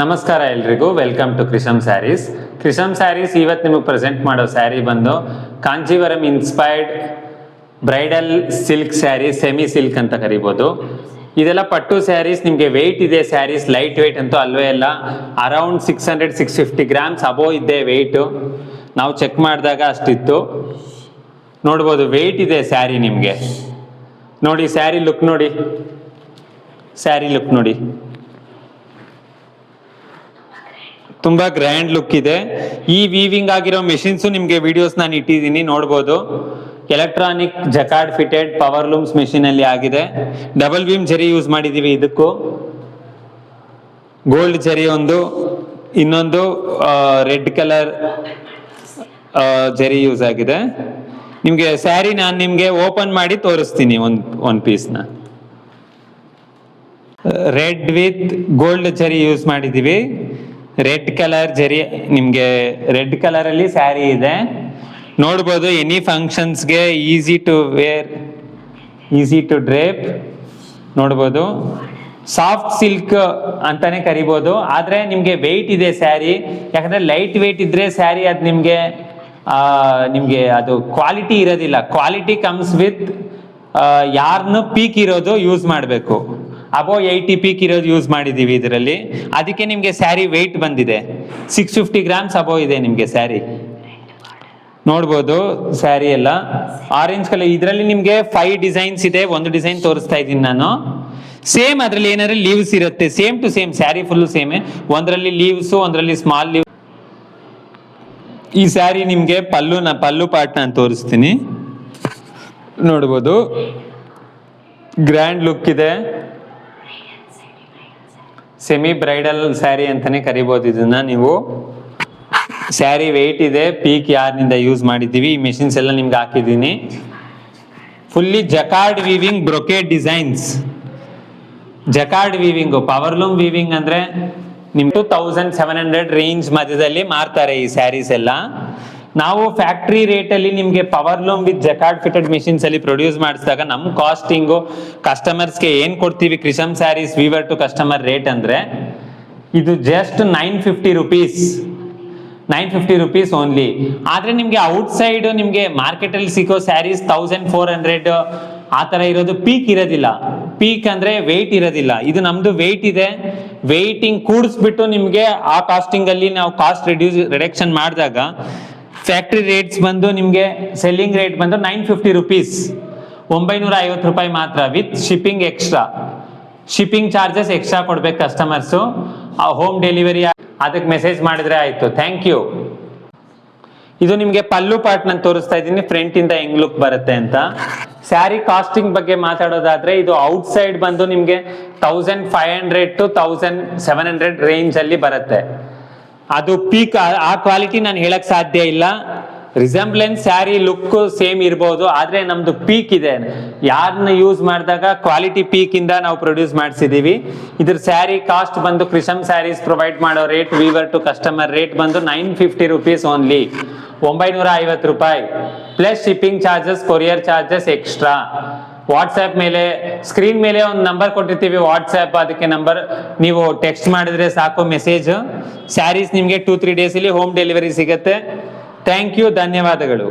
ನಮಸ್ಕಾರ ಎಲ್ರಿಗೂ, welcome to Krisham Sarees. Krisham Sarees ಇವತ್ತು ನಿಮಗೆ ಪ್ರೆಸೆಂಟ್ ಮಾಡೋ ಸ್ಯಾರಿ ಬಂದು Kanjeevaram inspired bridal silk sari, semi silk ಅಂತ ಕರಿಬೋದು. ಇದೆಲ್ಲ ಪಟ್ಟು ಸ್ಯಾರೀಸ್. ನಿಮಗೆ ವೆಯ್ಟ್ ಇದೆ ಸ್ಯಾರೀಸ್, ಲೈಟ್ ವೆಯ್ಟ್ ಅಂತೂ ಅಲ್ವೇ ಇಲ್ಲ. ಅರೌಂಡ್ 600-650 ಗ್ರಾಮ್ಸ್ ಅಬೋ ಇದೆ ವೆಯ್ಟು. ನಾವು ಚೆಕ್ ಮಾಡಿದಾಗ ಅಷ್ಟಿತ್ತು. ನೋಡ್ಬೋದು ವೆಯ್ಟ್ ಇದೆ ಸ್ಯಾರಿ. ನಿಮಗೆ ನೋಡಿ ಸ್ಯಾರಿ ಲುಕ್ ನೋಡಿ, ಸ್ಯಾರಿ ಲುಕ್ ನೋಡಿ, ತುಂಬಾ ಗ್ರ್ಯಾಂಡ್ ಲುಕ್ ಇದೆ. ಈ ವೀವಿಂಗ್ ಆಗಿರೋ ಮೆಷಿನ್ಸು ನಿಮಗೆ ವಿಡಿಯೋಸ್ ನಾನು ಇಟ್ಟಿದ್ದೀನಿ, ನೋಡ್ಬೋದು. Electronic jacquard fitted power looms machine ಅಲ್ಲಿ ಆಗಿದೆ. ಡಬಲ್ ಬೀಮ್ ಜರಿ ಯೂಸ್ ಮಾಡಿದೀವಿ. ಇದಕ್ಕೂ ಗೋಲ್ಡ್ ಜರಿ ಒಂದು, ಇನ್ನೊಂದು ರೆಡ್ ಕಲರ್ ಜರಿ ಯೂಸ್ ಆಗಿದೆ. ನಿಮಗೆ ಸ್ಯಾರಿ ನಾನು ನಿಮಗೆ ಓಪನ್ ಮಾಡಿ ತೋರಿಸ್ತೀನಿ. ಒಂದು ಪೀಸ್ನ ರೆಡ್ ವಿತ್ ಗೋಲ್ಡ್ ಜರಿ ಯೂಸ್ ಮಾಡಿದೀವಿ. ರೆಡ್ ಕಲರ್ ಜರಿ, ನಿಮಗೆ ರೆಡ್ ಕಲರ್ ಅಲ್ಲಿ ಸ್ಯಾರಿ ಇದೆ. ನೋಡ್ಬೋದು ಎನಿ ಫಂಕ್ಷನ್ಸ್ಗೆ easy to wear, easy to drape. ನೋಡ್ಬೋದು ಸಾಫ್ಟ್ ಸಿಲ್ಕ್ ಅಂತಾನೆ ಕರಿಬೋದು. ಆದ್ರೆ ನಿಮ್ಗೆ ವೆಯ್ಟ್ ಇದೆ ಸ್ಯಾರಿ. ಯಾಕಂದ್ರೆ ಲೈಟ್ ವೆಯ್ಟ್ ಇದ್ರೆ ಸ್ಯಾರಿ ಅದು ನಿಮ್ಗೆ ಅದು ಕ್ವಾಲಿಟಿ ಇರೋದಿಲ್ಲ. ಕ್ವಾಲಿಟಿ ಕಮ್ಸ್ ವಿತ್ ಯಾರ್ನು ಪೀಕ್ ಇರೋದು ಯೂಸ್ ಮಾಡಬೇಕು. ಅಬೋ 80 ಪೀಕ್ ಇರೋದು ಯೂಸ್ ಮಾಡಿದೀವಿ ಇದರಲ್ಲಿ. ಅದಕ್ಕೆ ನಿಮ್ಗೆ ಸ್ಯಾರಿ ವೆಯ್ಟ್ ಬಂದಿದೆ. 650 ಗ್ರಾಮ್ಸ್ ಅಬೋ ಇದೆ ನಿಮ್ಗೆ ಸ್ಯಾರಿ. ನೋಡ್ಬೋದು ಸ್ಯಾರಿ ಎಲ್ಲ ಆರೆಂಜ್ ಕಲರ್. ಇದರಲ್ಲಿ ನಿಮ್ಗೆ 5 ಡಿಸೈನ್ಸ್ ಇದೆ. ಒಂದು ಡಿಸೈನ್ ತೋರಿಸ್ತಾ ಇದ್ದೀನಿ ನಾನು. ಸೇಮ್ ಅದ್ರಲ್ಲಿ ಏನಾದ್ರೆ ಲೀವ್ಸ್ ಇರುತ್ತೆ, same to same sari full ಸೇಮೆ. ಒಂದರಲ್ಲಿ ಲೀವ್ಸ್, ಒಂದರಲ್ಲಿ ಸ್ಮಾಲ್ ಲೀವ್. ಈ ಸ್ಯಾರಿ ನಿಮ್ಗೆ ಪಲ್ಲು ಪಾರ್ಟ್ ನಾನು ತೋರಿಸ್ತೀನಿ. ನೋಡ್ಬೋದು ಗ್ರ್ಯಾಂಡ್ ಲುಕ್ ಇದೆ. ಸೆಮಿ ಬ್ರೈಡಲ್ ಸ್ಯಾರಿ ಅಂತಾನೆ ಕರಿಬೋದು ಇದನ್ನ ನೀವು. ಸ್ಯಾರಿ ವೆಯ್ಟ್ ಇದೆ. ಪೀಕ್ ಯಾರ್ನಿಂದ ಯೂಸ್ ಮಾಡಿದ್ದೀವಿ. ಈ ಮೆಷಿನ್ಸ್ ಎಲ್ಲ ನಿಮ್ಗೆ ಹಾಕಿದ್ದೀನಿ. Fully jacquard weaving, brocade designs. Jacquard weaving, power loom weaving ಅಂದ್ರೆ ನಿಮ್ 2700 ರೇಂಜ್ ಮಧ್ಯದಲ್ಲಿ ಮಾರ್ತಾರೆ ಈ ಸ್ಯಾರೀಸ್ ಎಲ್ಲ. ನಾವು ಫ್ಯಾಕ್ಟ್ರಿ ರೇಟ್ ಅಲ್ಲಿ ನಿಮ್ಗೆ power loom with jacquard fitted machines ಅಲ್ಲಿ ಪ್ರೊಡ್ಯೂಸ್ ಮಾಡಿಸಿದಾಗ ನಮ್ಮ ಕಾಸ್ಟಿಂಗು ಕಸ್ಟಮರ್ಸ್ಗೆ ಏನ್ ಕೊಡ್ತೀವಿ Krisham saris weaver to customer rate ಅಂದ್ರೆ ಇದು ಜಸ್ಟ್ 950 ರುಪೀಸ್, 950 ರುಪೀಸ್ ಓನ್ಲಿ. ಆದ್ರೆ ನಿಮ್ಗೆ ಔಟ್ಸೈಡ್ ನಿಮ್ಗೆ ಮಾರ್ಕೆಟ್ ಅಲ್ಲಿ ಸಿಗೋ ಸ್ಯಾರೀಸ್ 1400 ಆ ತರ ಇರೋದು. ಪೀಕ್ ಇರೋದಿಲ್ಲ. ಪೀಕ್ ಅಂದ್ರೆ ವೆಯ್ಟ್ ಇರೋದಿಲ್ಲ. ಇದು ನಮ್ದು ವೆಯ್ಟ್ ಇದೆ. ವೆಯ್ಟಿಂಗ್ ಕೂಡಿಸ್ಬಿಟ್ಟು ನಿಮ್ಗೆ ಆ ಕಾಸ್ಟಿಂಗ್ ಅಲ್ಲಿ ನಾವು ಕಾಸ್ಟ್ ರಿಡಕ್ಷನ್ ಮಾಡಿದಾಗ ಫ್ಯಾಕ್ಟ್ರಿ ರೇಟ್ಸ್ ಬಂದು ನಿಮ್ಗೆ ಸೆಲ್ಲಿಂಗ್ ರೇಟ್ ಬಂದು 950 ರುಪೀಸ್, 950 ರೂಪಾಯಿ ಮಾತ್ರ with shipping extra. Shipping charges extra ಕೊಡ್ಬೇಕು ಕಸ್ಟಮರ್ಸು. ಹೋಮ್ ಡೆಲಿವರಿ ಅದಕ್ಕೆ ಮೆಸೇಜ್ ಮಾಡಿದ್ರೆ ಆಯ್ತು. Thank you. ಇದು ನಿಮ್ಗೆ ಪಲ್ಲು ಪಾರ್ಟ್ ನಾನು ತೋರಿಸ್ತಾ ಇದ್ದೀನಿ, ಫ್ರಂಟ್ ಇಂದ ಹೆಂಗ್ ಲುಕ್ ಬರುತ್ತೆ ಅಂತ. ಸ್ಯಾರಿ ಕಾಸ್ಟಿಂಗ್ ಬಗ್ಗೆ ಮಾತಾಡೋದಾದ್ರೆ ಇದು ಔಟ್ ಸೈಡ್ ಬಂದು ನಿಮ್ಗೆ 1500 to 1700 ರೇಂಜ್ ಅಲ್ಲಿ ಬರುತ್ತೆ. ಅದು ಪೀಕ್. ಆ ಕ್ವಾಲಿಟಿ ನಾನು ಹೇಳಕ್ ಸಾಧ್ಯ ಇಲ್ಲ. ರಿಸೆಂಬ್ಲೆನ್ಸ್ ಸ್ಯಾರಿ ಲುಕ್ ಸೇಮ್ ಇರ್ಬೋದು, ಆದ್ರೆ ನಮ್ದು ಪೀಕ್ ಇದೆ. ಯಾರನ್ನ ಯೂಸ್ ಮಾಡಿದಾಗ ಕ್ವಾಲಿಟಿ ಪೀಕ್ ಇಂದ ನಾವು ಪ್ರೊಡ್ಯೂಸ್ ಮಾಡಿಸಿದೀವಿ. ಇದ್ರ ಸ್ಯಾರಿ ಕಾಸ್ಟ್ ಬಂದು ಕ್ರಿಶಮ್ ಸ್ಯಾರೀಸ್ ಪ್ರೊವೈಡ್ ಮಾಡೋ rate weaver to customer rate ಬಂದು 950 ರುಪೀಸ್ ಓನ್ಲಿ, 950 ರೂಪಾಯಿ plus shipping charges, courier charges extra. WhatsApp ಮೇಲೆ ಸ್ಕ್ರೀನ್ ಮೇಲೆ ಒಂದು ನಂಬರ್ ಕೊಟ್ಟಿರ್ತೀವಿ ವಾಟ್ಸ್ಆಪ್, ಅದಕ್ಕೆ ನಂಬರ್ ನೀವು ಟೆಕ್ಸ್ಟ್ ಮಾಡಿದ್ರೆ ಸಾಕು ಮೆಸೇಜ್. ಸ್ಯಾರೀಸ್ ನಿಮ್ಗೆ 2-3 ಡೇಸ್ ಅಲ್ಲಿ ಹೋಮ್ ಡೆಲಿವರಿ ಸಿಗುತ್ತೆ. ಥ್ಯಾಂಕ್ ಯು, ಧನ್ಯವಾದಗಳು.